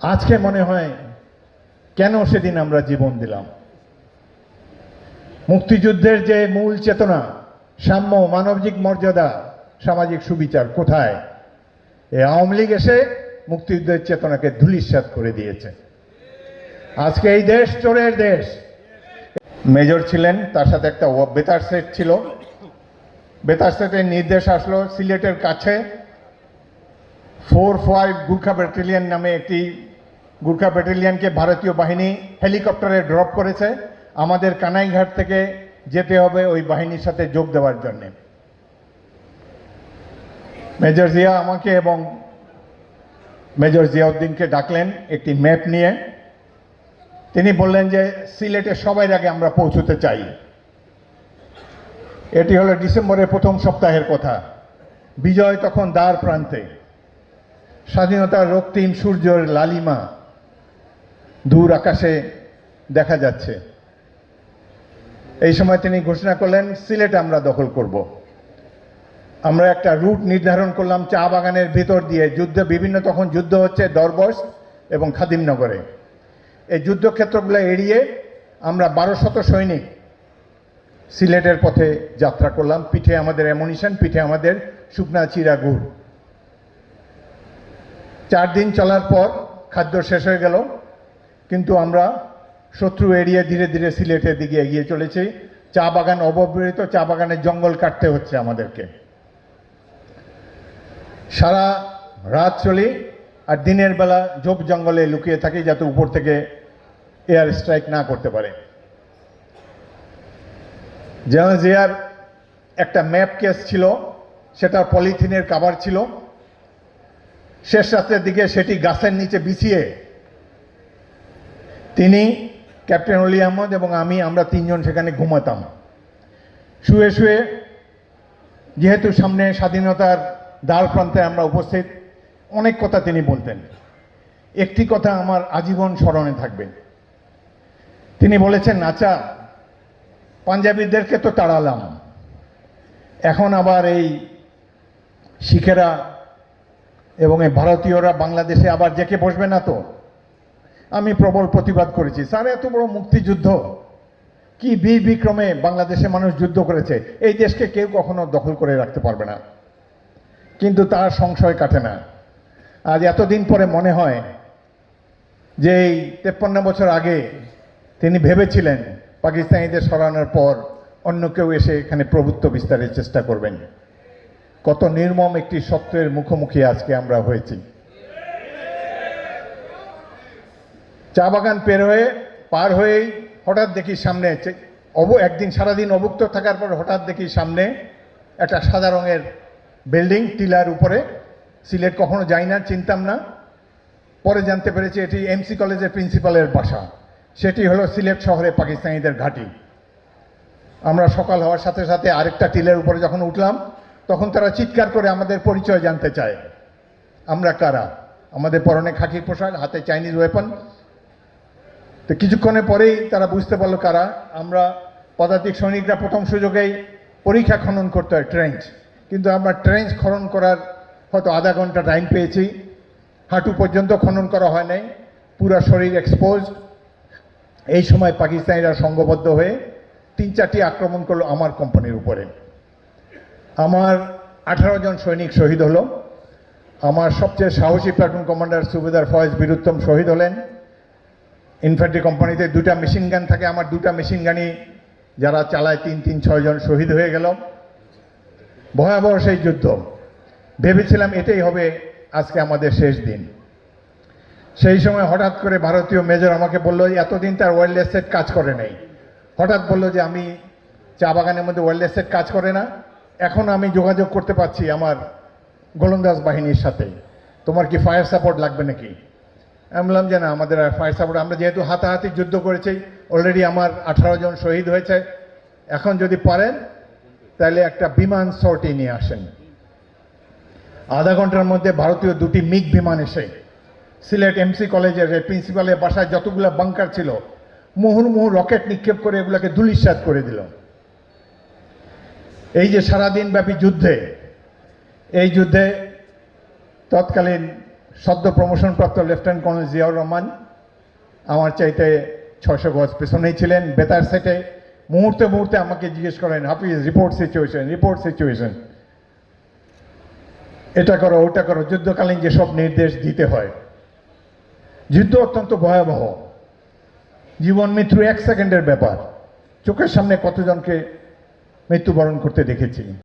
আজকে মনে হয় কেন সেদিন আমরা জীবন দিলাম। মুক্তিযুদ্ধের যে মূল চেতনা, সাম্য, মানবিক মর্যাদা, সামাজিক সুবিচার কোথায়? এই আওয়ামী লীগ এসে মুক্তিযুদ্ধের চেতনাকে ধূলিসাৎ করে দিয়েছে। আজকে এই দেশ চোরের দেশ। মেজর ছিলেন, তার সাথে একটা বেতার সেট ছিল। বেতার সেটের নির্দেশ আসলো সিলেটের কাছে 4-5 গুর্খা ব্যাটালিয়ন নামে একটি গুর্খা ব্যাটালিয়নকে ভারতীয় বাহিনী হেলিকপ্টারে ড্রপ করেছে আমাদের কানাইঘাট থেকে যেতে হবে ওই বাহিনীর সাথে যোগ দেওয়ার জন্যে। মেজর জিয়া আমাকে এবং মেজর জিয়াউদ্দিনকে ডাকলেন একটি ম্যাপ নিয়ে। তিনি বললেন যে সিলেটে সবার আগে আমরা পৌঁছতে চাই। এটি হলো ডিসেম্বরের প্রথম সপ্তাহের কথা। বিজয় তখন দ্বার প্রান্তে, স্বাধীনতার রক্তিম সূর্যের লালিমা দূর আকাশে দেখা যাচ্ছে। এই সময় তিনি ঘোষণা করলেন সিলেট আমরা দখল করব। আমরা একটা রুট নির্ধারণ করলাম চা বাগানের ভিতর দিয়ে। বিভিন্ন তখন যুদ্ধ হচ্ছে দরবস এবং খাদিমনগরে। এই যুদ্ধক্ষেত্রগুলো এড়িয়ে আমরা 1200 সৈনিক সিলেটের পথে যাত্রা করলাম। পিঠে আমাদের অ্যামুনিশন, পিঠে আমাদের শুকনা চিরা গুড়। 4 দিন চলার পর খাদ্য শেষ হয়ে গেল, কিন্তু আমরা শত্রু এড়িয়ে ধীরে ধীরে সিলেটের দিকে এগিয়ে চলেছি। চা বাগান অবহেলিত, চা বাগানের জঙ্গল কাটতে হচ্ছে আমাদেরকে। সারা রাত চলি আর দিনের বেলা ঝোপ জঙ্গলে লুকিয়ে থাকি যাতে উপর থেকে এয়ার স্ট্রাইক না করতে পারে। জেনারেল জিয়ার একটা ম্যাপ কেস ছিল, সেটা পলিথিনের কাভার ছিল। শেষ রাতের দিকে সেটি গাছের নিচে বিছিয়ে তিনি, ক্যাপ্টেন অলি আহমদ এবং আমরা 3 জন সেখানে ঘুমাতাম। শুয়ে শুয়ে, যেহেতু সামনে স্বাধীনতার দ্বার প্রান্তে আমরা উপস্থিত, অনেক কথা তিনি বলতেন। একটি কথা আমার আজীবন স্মরণে থাকবে। তিনি বলেছেন, আচ্ছা পাঞ্জাবিদেরকে তো তাড়ালাম, এখন আবার এই শিখেরা এবং এই ভারতীয়রা বাংলাদেশে আবার জেকে বসবে না তো? আমি প্রবল প্রতিবাদ করেছি, স্যার এত বড় মুক্তিযুদ্ধ, কি বীর বিক্রমে বাংলাদেশে মানুষ যুদ্ধ করেছে, এই দেশকে কেউ কখনো দখল করে রাখতে পারবে না। কিন্তু তার সংশয় কাটে না। আজ এতদিন পরে মনে হয় যে এই 53 বছর আগে তিনি ভেবেছিলেন পাকিস্তানিদের সরানোর পর অন্য কেউ এসে এখানে প্রভুত্ব বিস্তারের চেষ্টা করবেন। কত নির্মম একটি সত্যের মুখোমুখি আজকে আমরা হয়েছি। চা বাগান পার হয়েই হঠাৎ দেখি সামনে, একদিন সারাদিন অভুক্ত থাকার পর হঠাৎ দেখি সামনে একটা সাদা রঙের বিল্ডিং টিলার উপরে। সিলেট কখনো যাই না, চিনতাম না, পরে জানতে পেরেছি এটি এমসি কলেজের প্রিন্সিপালের বাসা। সেটি হলো সিলেট শহরে পাকিস্তানিদের ঘাঁটি। আমরা সকাল হওয়ার সাথে সাথে আরেকটা টিলের উপরে যখন উঠলাম, তখন তারা চিৎকার করে আমাদের পরিচয় জানতে চায়, আমরা কারা। আমাদের পরনে খাকির পোশাক, হাতে চাইনিজ ওয়েপন। তো কিছুক্ষণের পরেই তারা বুঝতে পারলো কারা আমরা। পদাতিক সৈনিকরা প্রথম সুযোগেই পরীক্ষা খনন করতে হয়, ট্রেঞ্চ। কিন্তু আমরা ট্রেঞ্চ খনন করার হয়তো আধা ঘন্টা টাইম পেয়েছি, হাঁটু পর্যন্ত খনন করা হয় নাই, পুরো শরীর এক্সপোজ। এই সময় পাকিস্তানিরা সংঘবদ্ধ হয়ে 3-4টি আক্রমণ করলো আমার কোম্পানির উপরে। আমার 18 জন সৈনিক শহীদ হলো। আমার সবচেয়ে সাহসী প্লাটুন কমান্ডার সুবেদার ফয়েজ বীরুত্তম শহীদ হলেন। ইনফ্যান্ট্রি কোম্পানিতে 2টা মেশিন গান থাকে, আমার 2টা মেশিন গানই যারা চালায় 3-6 জন শহীদ হয়ে গেল। ভয়াবহ সেই যুদ্ধ। ভেবেছিলাম এটাই হবে আজকে আমাদের শেষ দিন। সেই সময় হঠাৎ করে ভারতীয় মেজর আমাকে বললো, এতদিন তার ওয়্যারলেস সেট কাজ করে নাই। হঠাৎ বললো যে আমি চা বাগানের মধ্যে ওয়্যারলেস সেট কাজ করে না, এখন আমি যোগাযোগ করতে পারছি আমার গোলন্দাজ বাহিনীর সাথে, তোমার কি ফায়ার সাপোর্ট লাগবে নাকি? আমি বললাম যে না, আমাদের আর ফায়ার সাপোর্ট, আমরা যেহেতু হাতাহাতি যুদ্ধ করেছি, অলরেডি আমার 18 জন শহীদ হয়েছে, এখন যদি পারেন তাহলে একটা বিমান সর্টি নিয়ে আসেন। আধা ঘন্টার মধ্যে ভারতীয় 2টি মিগ বিমান এসে সিলেট এমসি কলেজের প্রিন্সিপালের বাসায় যতগুলো বাংকার ছিল মুহুর্মুহু রকেট নিক্ষেপ করে এগুলোকে ধূলিসাৎ করে দিল। এই যে সারাদিন ব্যাপী যুদ্ধে, এই যুদ্ধে তৎকালীন সদ্য প্রমোশনপ্রাপ্ত লেফটেন্যান্ট কর্নেল জিয়াউর রহমান আমার চাইতে 600 গজ পেছনেই ছিলেন। বেতার সেটে মুহূর্তে মুহূর্তে আমাকে জিজ্ঞেস করেন, হাফিজ রিপোর্ট সিচুয়েশন, এটা করো ওটা করো, যুদ্ধকালীন যেসব নির্দেশ দিতে হয়। যুদ্ধ অত্যন্ত ভয়াবহ, জীবন মৃত্যু 1 সেকেন্ডের ব্যাপার। চোখের সামনে কতজনকে মৃত্যুবরণ করতে দেখেছি।